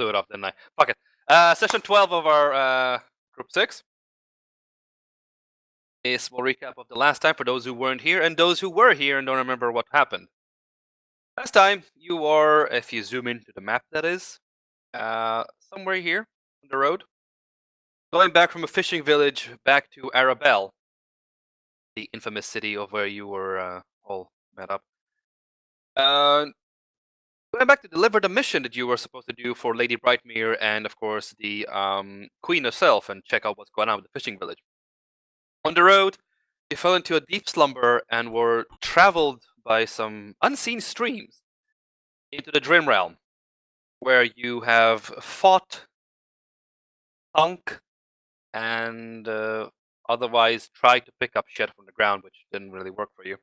blew it up, didn't I? Fuck it. Session 12 of our Group 6. A small recap of the last time for those who weren't here and those who were here and don't remember what happened. Last time, you are, if you zoom into the map that is, somewhere here on the road. Going back from a fishing village back to Arabelle, the infamous city of where you were all met up. Going back to deliver the mission that you were supposed to do for Lady Brightmere and, of course, the Queen herself and check out what's going on with the fishing village. On the road, you fell into a deep slumber and were traveled by some unseen streams into the Dream Realm, where you have fought, sunk, and otherwise tried to pick up shit from the ground, which didn't really work for you,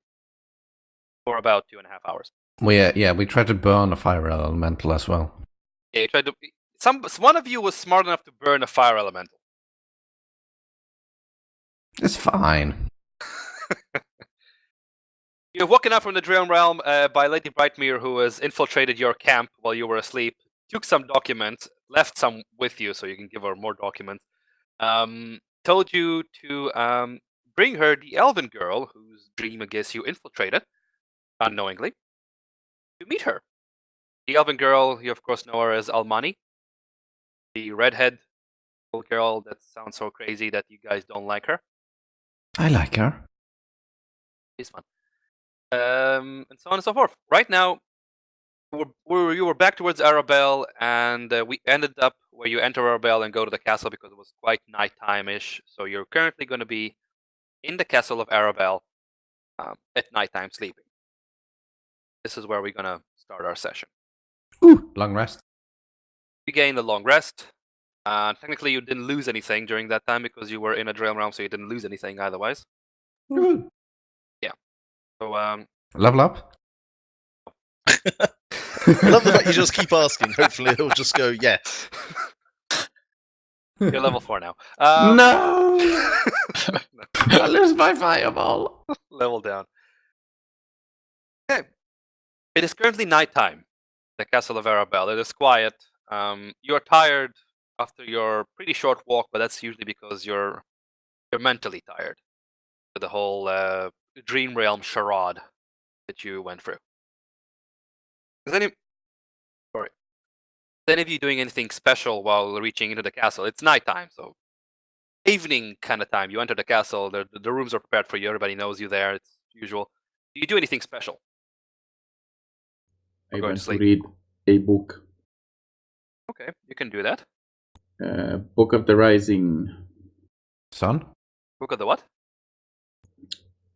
for about 2.5 hours. We tried to burn a fire elemental as well. Yeah, you tried to. One of you was smart enough to burn a fire elemental. It's fine. You're woken up from the Dream Realm by Lady Brightmere, who has infiltrated your camp while you were asleep, took some documents, left some with you so you can give her more documents, told you to bring her the elven girl, whose dream I guess you infiltrated, unknowingly, to meet her. The elven girl, you of course know her as Almani, the redhead girl that sounds so crazy that you guys don't like her. I like her. She's fun. And so on and so forth. Right now, you were back towards Arabelle, and we ended up where you enter Arabelle and go to the castle because it was quite nighttime-ish. So you're currently going to be in the castle of Arabelle at nighttime sleeping. This is where we're going to start our session. Ooh, long rest. You gained a long rest. Technically, you didn't lose anything during that time because you were in a Dream Realm, so you didn't lose anything otherwise. Good. Yeah. So, level up? I love the fact you just keep asking. Hopefully he'll just go, yes. You're level 4 now. No! I lose my fireball. Level down. Okay. It is currently nighttime. The castle of Arabelle. It is quiet. You are tired after your pretty short walk, but that's usually because you're mentally tired with the whole Dream Realm charade that you went through. Is any of you doing anything special while reaching into the castle? It's nighttime, so evening kind of time. You enter the castle. The rooms are prepared for you. Everybody knows you there. It's usual. Do you do anything special? I want to read a book. Okay, you can do that. Book of the Rising Sun? Book of the what?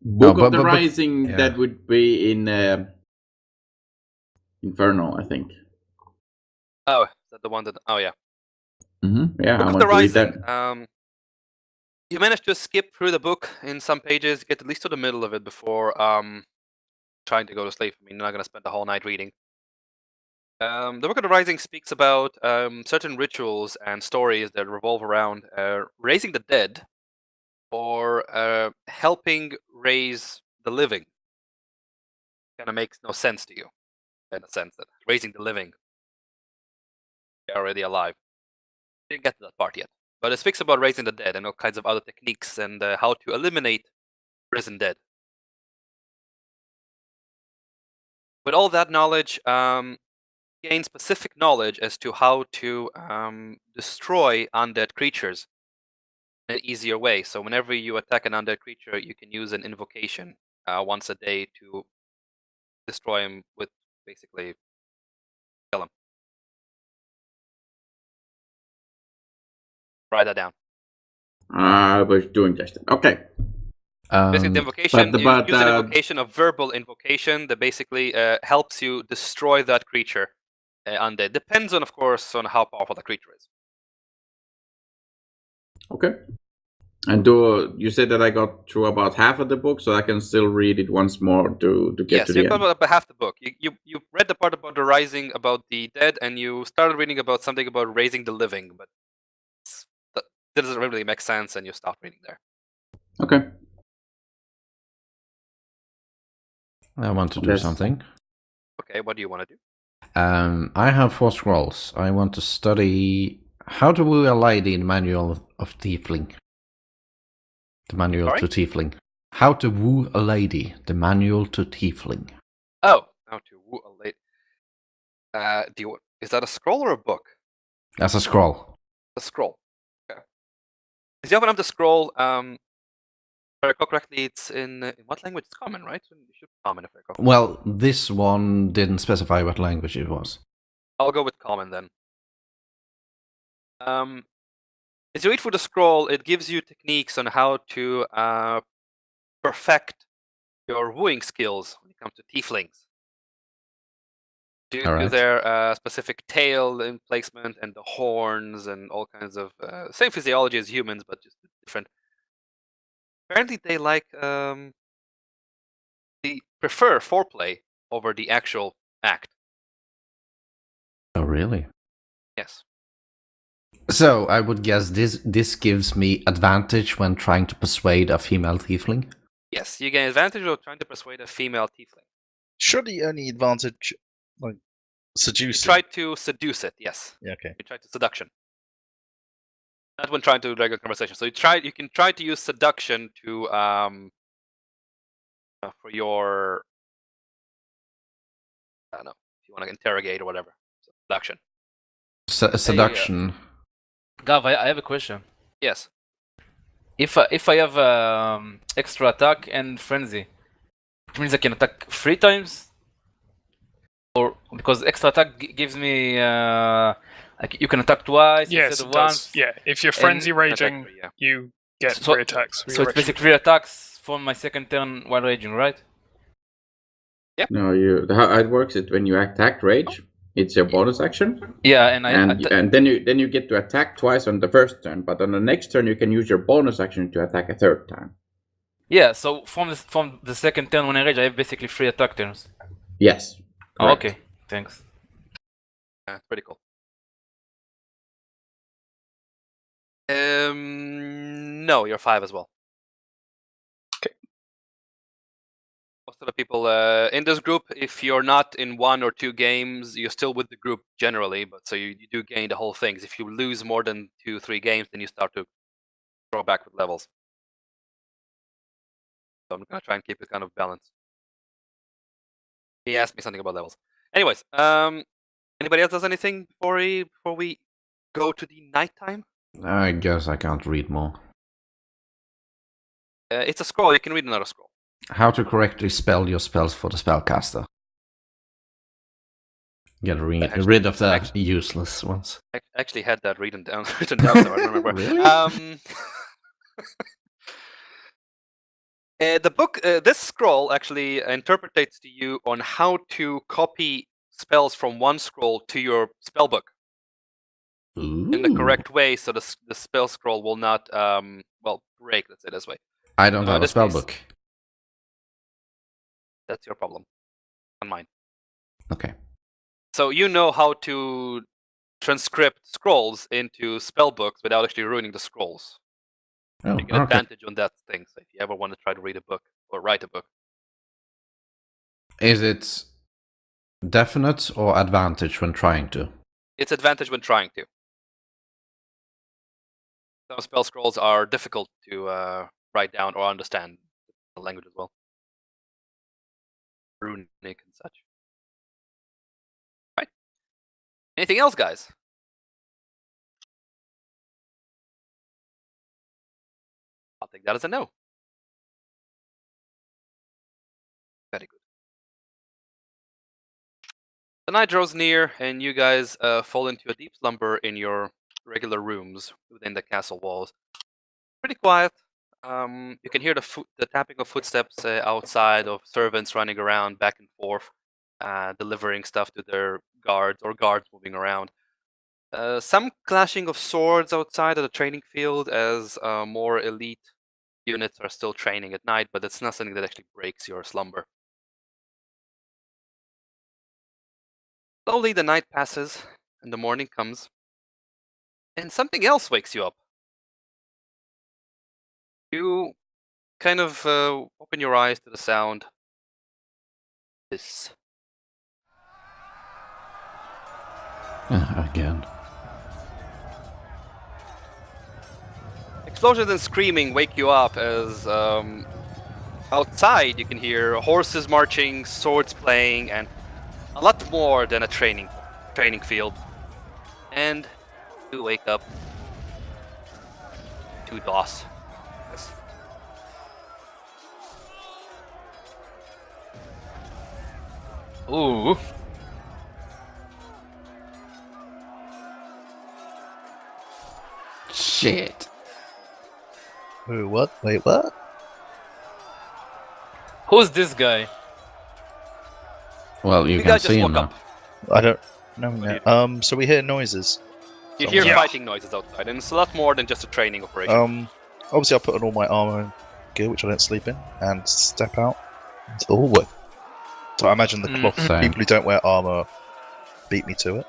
Book of the Rising, yeah. That would be in Inferno, I think. Oh, is that the one that... Oh, yeah. Mm-hmm. Yeah, Book of the Rising. You managed to skip through the book in some pages, get at least to the middle of it before trying to go to sleep. I mean, you're not going to spend the whole night reading. The Book of the Rising speaks about certain rituals and stories that revolve around raising the dead or helping raise the living. Kind of makes no sense to you, in a sense that raising the living, they're already alive. Didn't get to that part yet, but it speaks about raising the dead and all kinds of other techniques and how to eliminate risen dead. With all that knowledge, gain specific knowledge as to how to destroy undead creatures in an easier way. So whenever you attack an undead creature, you can use an invocation once a day to destroy him with basically kill him. Write that down. I was doing just that. Okay. Basically, the invocation, you use an invocation, a verbal invocation that basically helps you destroy that creature. Undead. Depends on, of course, on how powerful the creature is. Okay. And you said that I got through about half of the book, so I can still read it once more to get to the end. Yes, you got about half the book. You read the part about the rising, about the dead, and you started reading about something about raising the living, but that doesn't really make sense, and you stopped reading there. Okay. I want to do something. Okay, what do you want to do? I have 4 scrolls. I want to study how to woo a lady in the manual of Tiefling. The manual Sorry? to Tiefling. How to woo a lady. The manual to Tiefling. Oh, how to woo a lady. Is that a scroll or a book? That's a scroll. A scroll. Okay. Is the open up the scroll? If I recall correctly, it's in what language? It's common, right? It should be common if I recall. Well, this one didn't specify what language it was. I'll go with common then. As you read through the scroll, it gives you techniques on how to perfect your wooing skills when it comes to tieflings. Due to their specific tail placement and the horns and all kinds of same physiology as humans, but just different. Apparently, they they prefer foreplay over the actual act. Oh, really? Yes. So, I would guess this gives me advantage when trying to persuade a female tiefling? Yes, you gain advantage of trying to persuade a female tiefling. Surely only advantage, like, seducing. You try to seduce it, yes. Yeah, okay. You try to seduction. Not when trying to regular conversation. So you can try to use seduction to for your, I don't know, if you want to interrogate or whatever. So, seduction. Seduction. Gav, I have a question. Yes. If I have extra attack and frenzy, it means I can attack 3 times, or because extra attack gives me like you can attack twice Yes, instead it of does. once. Yeah, if you're frenzy raging, Attack, yeah. you get So- 3 attacks. So it's basically 3 attacks from my second turn while raging, right? No, how it works is when you attack rage, it's your bonus action, Yeah, and and then you get to attack twice on the first turn, but on the next turn you can use your bonus action to attack a third time. yeah. So from the second turn when I rage, I have basically 3 attack turns. Yes. Oh, correct. okay, thanks. Yeah, it's pretty cool. No, you're 5 as well. Okay. Most of the people in this group, if you're not in 1 or 2 games, you're still with the group generally, but so you do gain the whole thing. If you lose more than 2-3 games, then you start to draw back with levels. So I'm gonna try and keep it kind of balanced. He asked me something about levels. Anyways, anybody else does anything before we go to the nighttime? I guess I can't read more. It's a scroll. You can read another scroll. How to correctly spell your spells for the spellcaster. Get rid of the useless ones. I actually had that written down, so I don't remember. Really? The book, this scroll actually interpretates to you on how to copy spells from one scroll to your spell book in the correct way, so the spell scroll will not break. Let's say it this way. I don't have a this spell piece. book. That's your problem, not mine. Okay. So you know how to transcript scrolls into spell books without actually ruining the scrolls. Oh, You get okay. advantage on that thing. So if you ever want to try to read a book or write a book, Is it definite or advantage when trying to? it's advantage when trying to. Some spell scrolls are difficult to write down or understand the language as well. Runic and such. Right. Anything else, guys? I'll take that as a no. Very good. The night draws near, and you guys fall into a deep slumber in your regular rooms within the castle walls. Pretty quiet. You can hear the tapping of footsteps outside of servants running around back and forth, delivering stuff to their guards or guards moving around. Some clashing of swords outside of the training field as more elite units are still training at night, but it's not something that actually breaks your slumber. Slowly the night passes and the morning comes, and something else wakes you up. You kind of open your eyes to the sound. This. Again. Explosions and screaming wake you up as outside you can hear horses marching, swords playing, and a lot more than a training field. And you wake up to DOS. Yes. Ooh. Shit. Ooh, what? Wait, what? Who's this guy? Well, you The can guy just see him woke now. up. I don't know yet. So we hear noises. You hear Yeah. fighting noises outside, and it's a lot more than just a training operation. Obviously I'll put on all my armor and gear, which I don't sleep in, and step out into the hallway. So I imagine the cloth Same. people who don't wear armor beat me to it.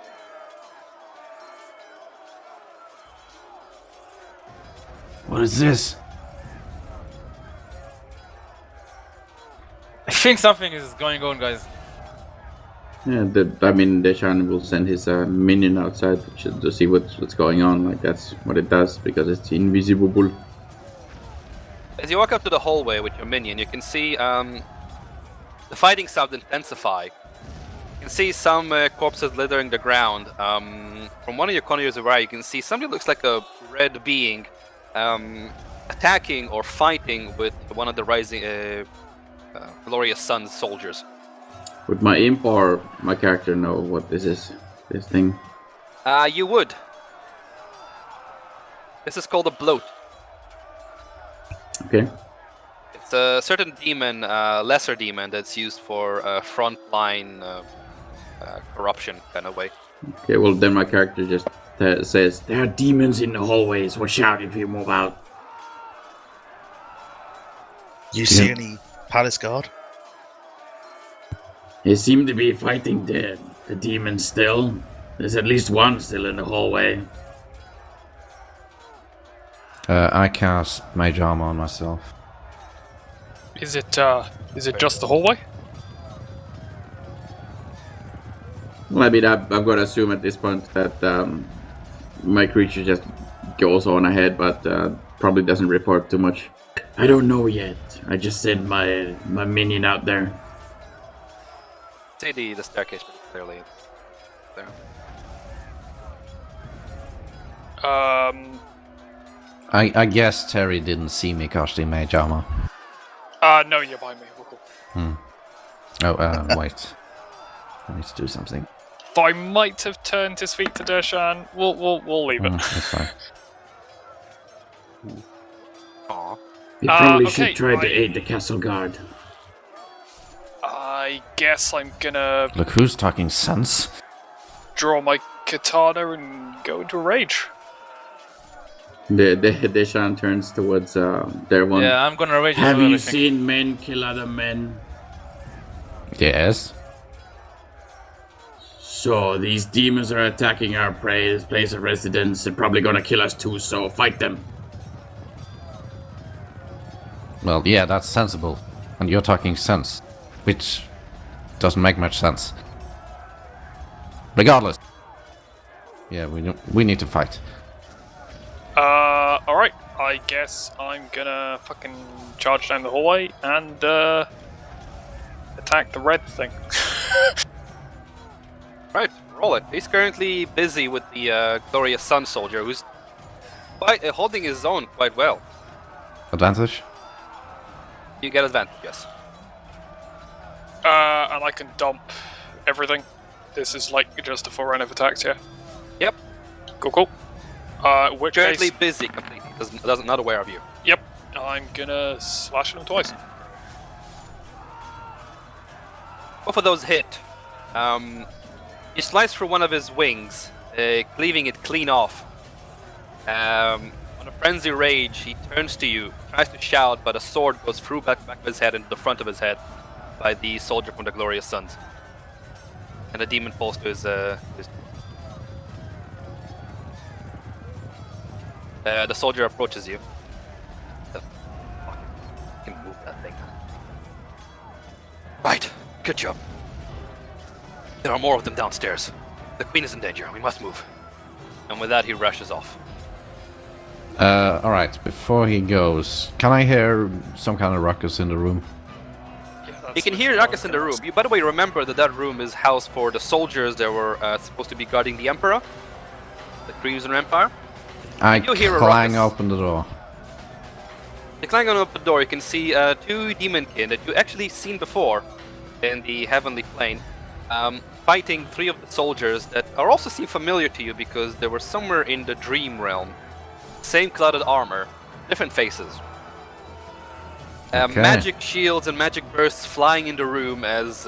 What is this? I think something is going on, guys. Yeah, Deshan will send his minion outside to see what's going on. Like that's what it does because it's invisible. As you walk up to the hallway with your minion, you can see the fighting sounds intensify. You can see some corpses littering the ground. From one of your corners of eye, you can see somebody looks like a red being attacking or fighting with one of the rising glorious sun's soldiers. Would my imp or my character know what this is? This thing? You would. This is called a bloat. Okay. It's a certain demon, lesser demon, that's used for frontline corruption kind of way. Okay, well then my character just says, "There are demons in the hallways. Watch out if you move out." You see any palace guard? They seem to be fighting the demons still. There's at least one still in the hallway. I cast Mage Armor on myself. Is it just the hallway? Well, I mean, I've got to assume at this point that my creature just goes on ahead, but probably doesn't report too much. I don't know yet. I just sent my minion out there. See the staircase pretty clearly. There. I guess Terry didn't see me casting Mage Armor. No, you're behind me. We're cool. Oh, wait. I need to do something. Though I might have turned his feet to Deshan. We'll leave it. That's fine. Aw. You probably okay, should try to right. aid the castle guard. I guess I'm gonna Look who's talking sense. draw my katana and go into a rage. Deshan turns towards their one. Yeah, I'm gonna rage as Have well, you I think. seen men kill other men? Yes. So these demons are attacking our place of residence. They're probably gonna kill us too, so fight them. Well, yeah, that's sensible. And you're talking sense. Which doesn't make much sense. Regardless. Yeah, we need to fight. Alright. I guess I'm gonna fucking charge down the hallway and attack the red thing. Right, roll it. He's currently busy with the glorious sun soldier, who's holding his own quite well. Advantage? You get advantage, yes. And I can dump everything. This is like just a full round of attacks, yeah? Yep. Cool. Which Currently case, busy completely. Doesn't not aware of you. yep, I'm gonna slash at him twice. Both of those hit. You slice through one of his wings, cleaving it clean off. On a frenzy rage, he turns to you, tries to shout, but a sword goes through back of his head into the front of his head by the soldier from the Glorious Sons. And the demon falls to his the soldier approaches you. The fuck, you can move that thing. Right, good job. There are more of them downstairs. The queen is in danger. We must move. And with that, he rushes off. Alright, before he goes, can I hear some kind of ruckus in the room? You can hear ruckus in the room. You, by the way, remember that room is house for the soldiers that were supposed to be guarding the Emperor, the Crimson Empire. I You hear a clang ruckus. open the door. You clang on up the door. You can see two demonkin that you actually seen before in the Heavenly Plane, fighting three of the soldiers that are also seem familiar to you because they were somewhere in the Dream Realm. Same clouded armor, different faces. Okay. Magic shields and magic bursts flying in the room as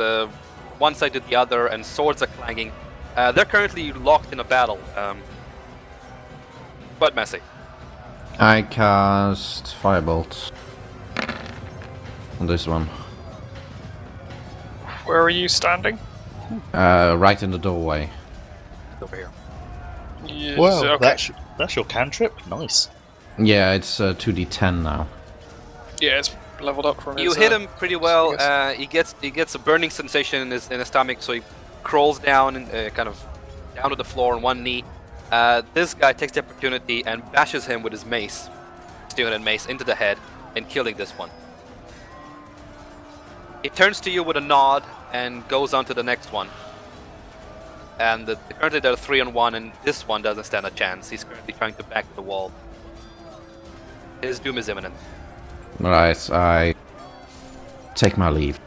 one side to the other, and swords are clanging. They're currently locked in a battle. But messy. I cast Firebolt on this one. Where are you standing? Right in the doorway. Over here. Yes, Well, okay. that's your cantrip. Nice. Yeah, it's 2d10 now. Yeah, it's leveled up from You his, hit him pretty well. yes. He gets a burning sensation in his stomach, so he crawls down and kind of down to the floor on one knee. This guy takes the opportunity and bashes him with his mace, steel-headed mace, into the head, and killing this one. He turns to you with a nod and goes on to the next one. And currently they're 3-on-1, and this one doesn't stand a chance. He's currently trying to back the wall. His doom is imminent. Right, I take my leave.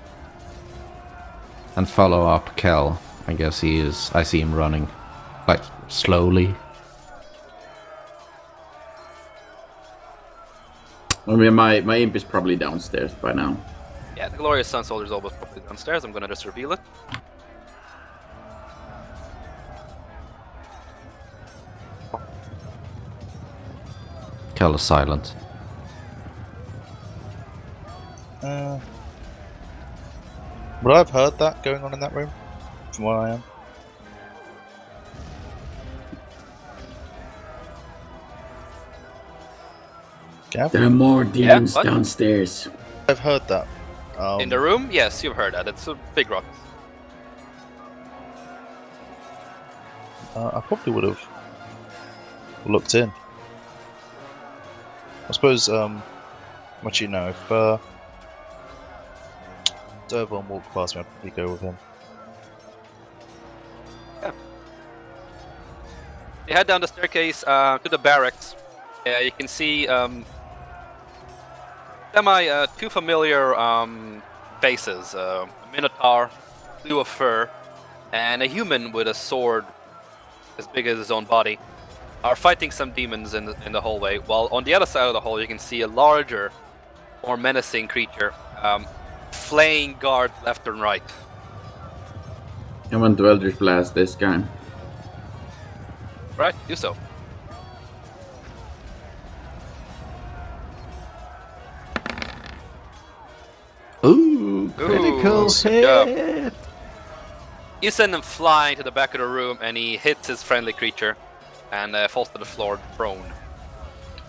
And follow up Kel. I guess he is. I see him running. Like, slowly. I mean, my imp is probably downstairs by now. Yeah, the Glorious Sun Soldier is almost probably downstairs. I'm gonna just reveal it. Kel is silent. Would I have heard that going on in that room? From where I am? Gav? There are more demons what? downstairs. I've heard that. In the room? Yes, you've heard that. It's a big rock. I probably would have looked in. I suppose, what you know, if Durban walked past me, I'd probably go with him. You head down the staircase to the barracks. You can see two familiar faces. A minotaur, blue of fur, and a human with a sword as big as his own body are fighting some demons in the hallway, while on the other side of the hall you can see a larger, more menacing creature flaying guards left and right. I want to Eldritch Blast this guy. Right, do so. Ooh, critical Ooh, good job. hit! You send him flying to the back of the room, and he hits his friendly creature and falls to the floor prone.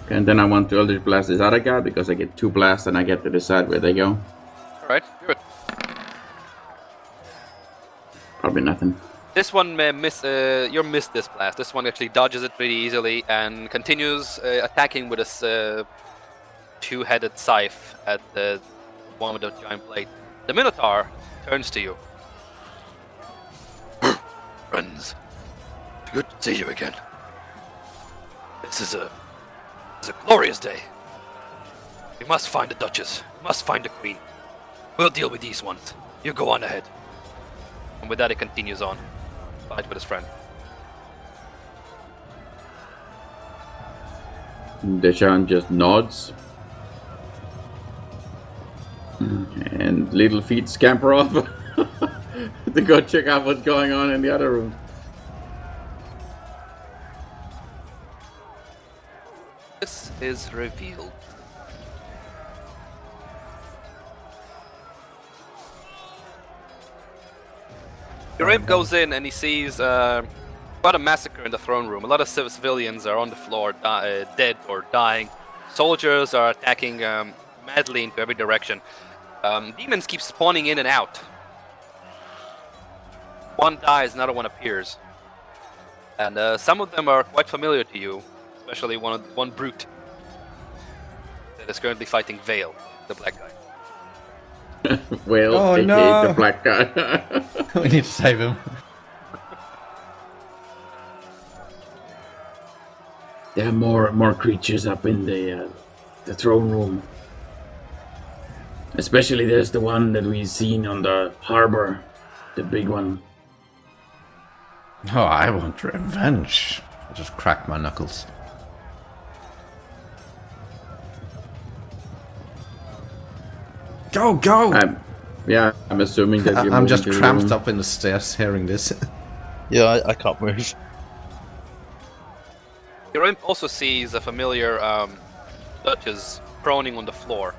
And then I want to Eldritch Blast this other guy because I get 2 blasts and I get to decide where they go. Alright, do it. Probably nothing. This one may you missed this blast. This one actually dodges it pretty easily and continues attacking with his two-headed scythe at the one with the giant blade. The Minotaur turns to you. Friends, good to see you again. This is a glorious day. We must find the Duchess. We must find the Queen. We'll deal with these ones. You go on ahead. And with that, he continues on. Fight with his friend. Deshaun just nods. And little feet scamper off to go check out what's going on in the other room. This is revealed. Your imp goes in and he sees quite a massacre in the throne room. A lot of civilians are on the floor, dead or dying. Soldiers are attacking madly into every direction. Demons keep spawning in and out. One dies, another one appears. And some of them are quite familiar to you, especially one brute that is currently fighting Vale, the black guy. Well, Oh, aka no. the black guy. We need to save him. There are more creatures up in the throne room. Especially there's the one that we've seen on the harbor, the big one. Oh, I want revenge. I just cracked my knuckles. Go, go! I'm assuming that you're I'm just moving to the cramped room. up in the stairs hearing this. Yeah, I can't move. Your imp also sees a familiar Duchess proning on the floor.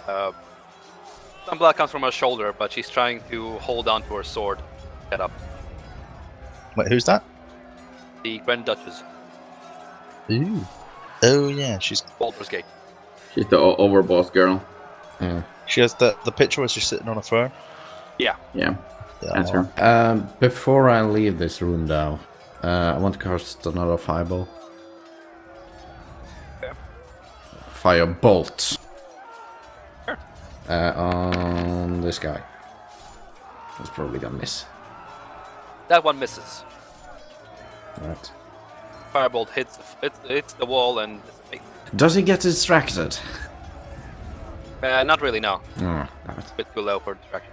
Some blood comes from her shoulder, but she's trying to hold on to her sword. Get up. Wait, who's that? The Grand Duchess, Ooh. Oh yeah, she's Baldur's Gate. She's the overboss girl. she has the picture where she's sitting on a throne. Yeah, Yeah, that's her. Before I leave this room, though, I want to cast another fireball. Okay. Firebolt. Sure. On this guy. That's probably gonna miss. That one misses. Right. Firebolt hits the wall and dissipates. Does he get distracted? Not really, no. Oh, damn it. A bit too low for distraction.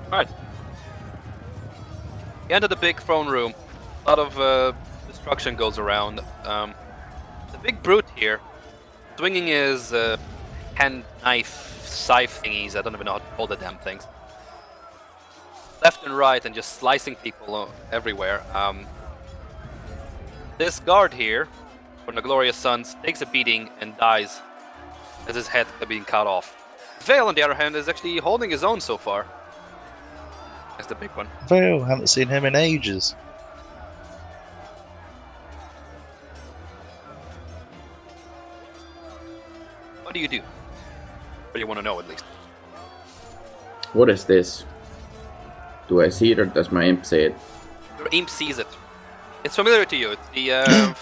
Alright. You enter the big throne room. A lot of destruction goes around. The big brute here, swinging his hand knife scythe thingies, I don't even know how to call the damn things. Left and right and just slicing people everywhere. This guard here, from the Glorious Sons, takes a beating and dies as his head is being cut off. Vale, on the other hand, is actually holding his own so far. That's the big one. Vale, haven't seen him in ages. What do you do? What do you want to know, at least? What is this? Do I see it or does my imp say it? Your imp sees it. It's familiar to you. It's the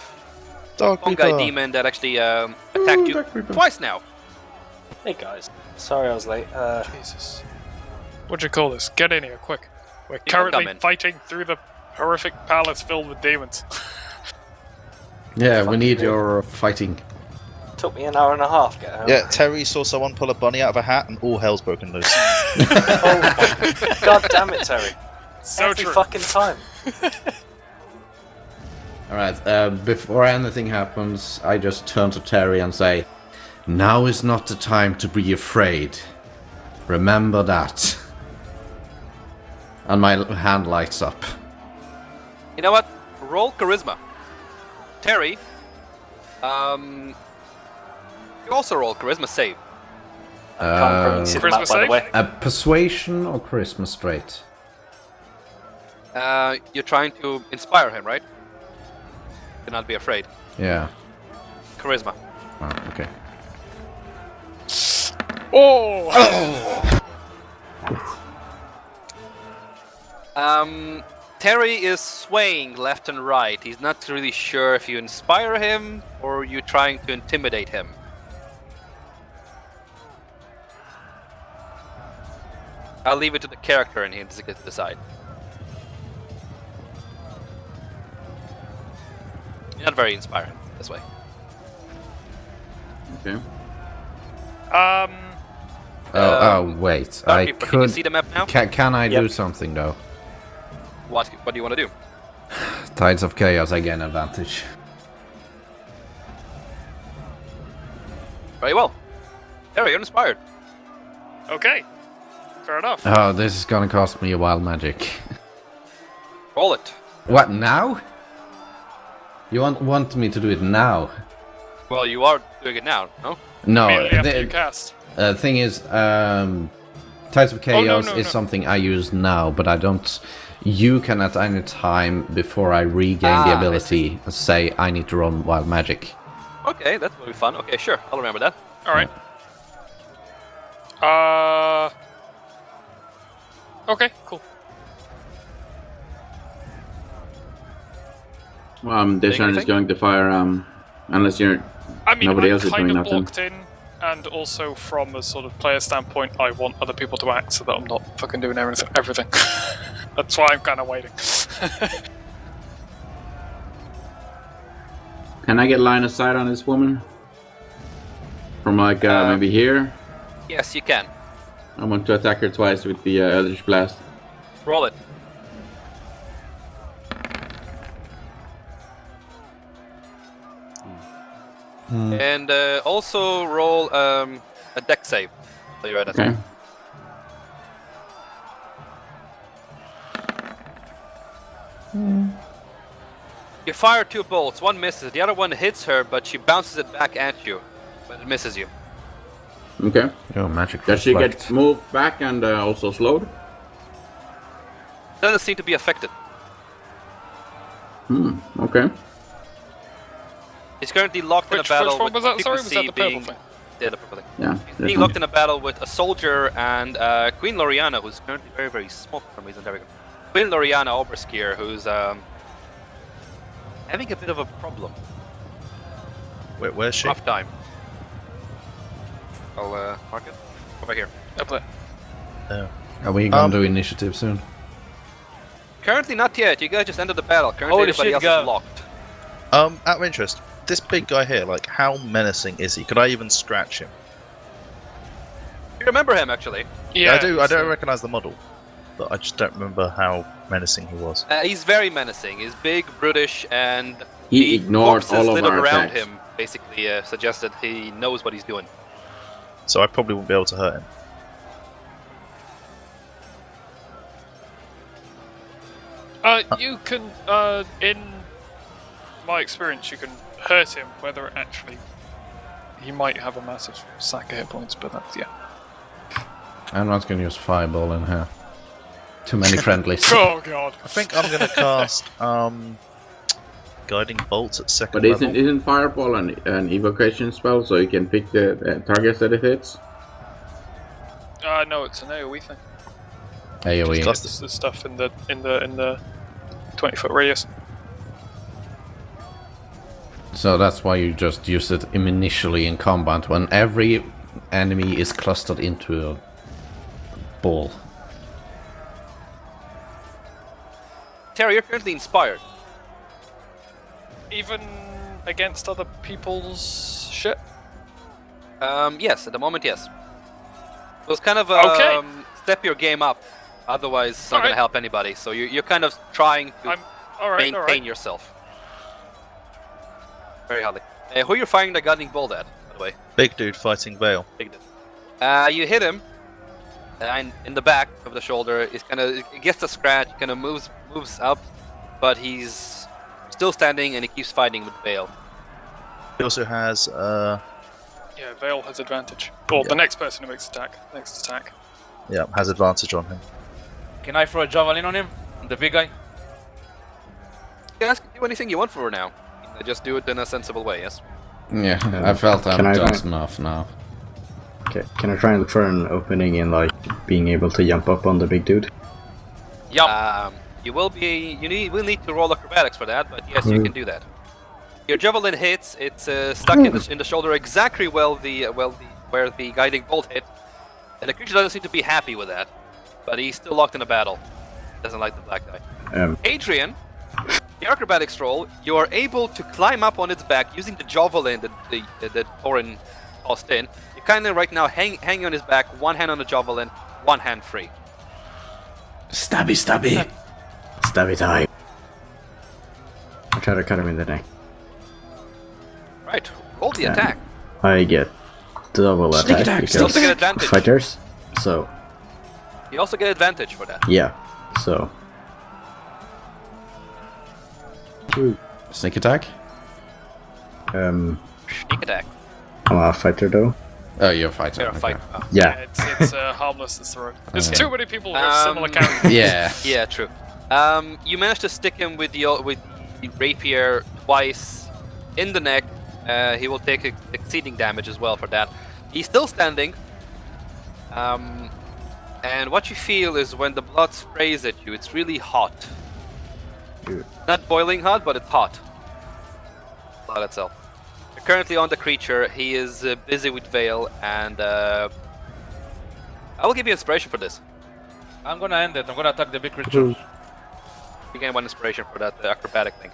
Dark fungi Reaper. demon that actually attacked you twice now. Hey guys, sorry I was late. Jesus. What'd you call this? Get in here, quick. We're People currently come in. fighting through the horrific palace filled with demons. Yeah, we need your fighting. Took me an hour and a half to get home. Yeah, Terry saw someone pull a bunny out of a hat and all hell's broken loose. Oh my god damn it, Terry. So Every true. fucking time. Alright, before anything happens, I just turn to Terry and say, now is not the time to be afraid. Remember that. And my hand lights up. You know what? Roll charisma. Terry, you also roll charisma save. Can't really see the map, Charisma by the save? way. Persuasion or charisma straight? You're trying to inspire him, right? Do not be afraid. Yeah. Charisma. Oh, okay. Oh! Terry is swaying left and right. He's not really sure if you inspire him or you're trying to intimidate him. I'll leave it to the character and him to decide. You're not very inspiring this way. Okay. Wait. Dark I Reaper, can you could. see the map now? Can I do Yep. something though? What do you want to do? Tides of Chaos, I gain advantage. Very well. Terry, you're inspired. Okay. Fair enough. Oh, this is gonna cost me a wild magic. Roll it. What, now? You want me to do it now? Well, you are doing it now, no? No, Immediately after you cast. thing is, Tides of Chaos no, is no. something I use now, but I don't... You can at any time, before I regain the I ability, say I need to run wild magic. Okay, that will be fun. Okay, sure. I'll remember that. Alright. Okay, cool. This turn is going to fire, unless you're... I mean, Nobody I'm else is kind doing of nothing. blocked in, and also from a sort of player standpoint, I want other people to act so that I'm not fucking doing everything. That's why I'm kind of waiting. Can I get line of sight on this woman? From like, maybe here? Yes, you can. I want to attack her twice with the Eldritch Blast. Roll it. And also roll a deck save. So you're at it. Okay. You fire 2 bolts. One misses. The other one hits her, but she bounces it back at you. But it misses you. Okay. Oh, magic. Does she reflect. get moved back and also slowed? Doesn't seem to be affected. Okay. He's currently locked in a Which battle one with was that? people Sorry, was that see the purple being... thing? Yeah, the purple thing. Yeah. He's being locked in a battle with a soldier and Queen Loriana, who's currently very, very small for some reason. There we go. Queen Loriana Oberskier, who's having a bit of a problem. Where's she? Rough time. I'll mark it. Over here. Up there. Are we gonna do initiative soon? Currently not yet. You guys just entered the battle. Currently Holy everybody shit, else go. is locked. Out of interest, this big guy here, like, how menacing is he? Could I even scratch him? You remember him, actually. I do. I so- don't recognize the model, but I just don't remember how menacing he was. He's very menacing. He's big, brutish, and He the ignored corpses all of littered our around attacks. him basically suggested he knows what he's doing. So I probably won't be able to hurt him. You can, in my experience, you can hurt him, whether it actually... He might have a massive sack of hit points, but that's, yeah. I'm not gonna use fireball in here. Too many friendlies. Oh god. I think I'm gonna cast guiding bolts at second But level. isn't Fireball an evocation spell, so you can pick the targets that it hits? No, it's an AoE thing. AoE. It's the stuff in the 20-foot radius. So that's why you just use it initially in combat when every enemy is clustered into a ball. Terry, you're currently inspired. Even against other people's shit? Yes, at the moment, yes. So it's kind of Okay. step your game up. Otherwise, it's not going Alright. to help anybody. So you're kind of trying to Alright, maintain yourself. Very hardly. Who are you firing the guiding bolt at, by the way? Big dude fighting Vale. Big dude. You hit him, and in the back of the shoulder, he gets a scratch, kind of moves up, but he's still standing and he keeps fighting with Vale. He also has Yeah, Vale has advantage. Or the next person who makes next attack. has advantage on him. Can I throw a javelin on him? The big guy? You guys can do anything you want for her now. Just do it in a sensible way, yes? Yeah, I felt can I I'm try- just enough now. Okay, can I try and look for an opening in like being able to jump up on the big dude? Yup. You will need to roll acrobatics for that, but yes, you can do that. Your javelin hits. It's stuck in the shoulder exactly where the guiding bolt hit, and the creature doesn't seem to be happy with that. But he's still locked in a battle. Doesn't like the black guy. Adrian, the acrobatics roll. You are able to climb up on its back using the javelin that Thorin tossed in. You're kind of right now hanging on his back, one hand on the javelin, one hand free. Stabby, stabby! Stabby time! I try to cut him in the neck. Right, roll the attack. I get double attack You also get because advantage. fighters. So, You also get advantage for that. yeah. So, Sneak attack? Sneak attack. I'm a fighter though. Oh, you're a fighter. You're a okay. fight. Yeah. It's harmless as throw. There's Okay. too many people who have similar characters. Yeah. Yeah, true. You managed to stick him with the rapier twice in the neck. He will take exceeding damage as well for that. He's still standing. And what you feel is when the blood sprays at you, it's really hot. Not boiling hot, but it's hot. Blood itself. You're currently on the creature. He is busy with Veil, and I will give you inspiration for this. I'm gonna end it. I'm gonna attack the big creature. You gain 1 inspiration for that acrobatic thing.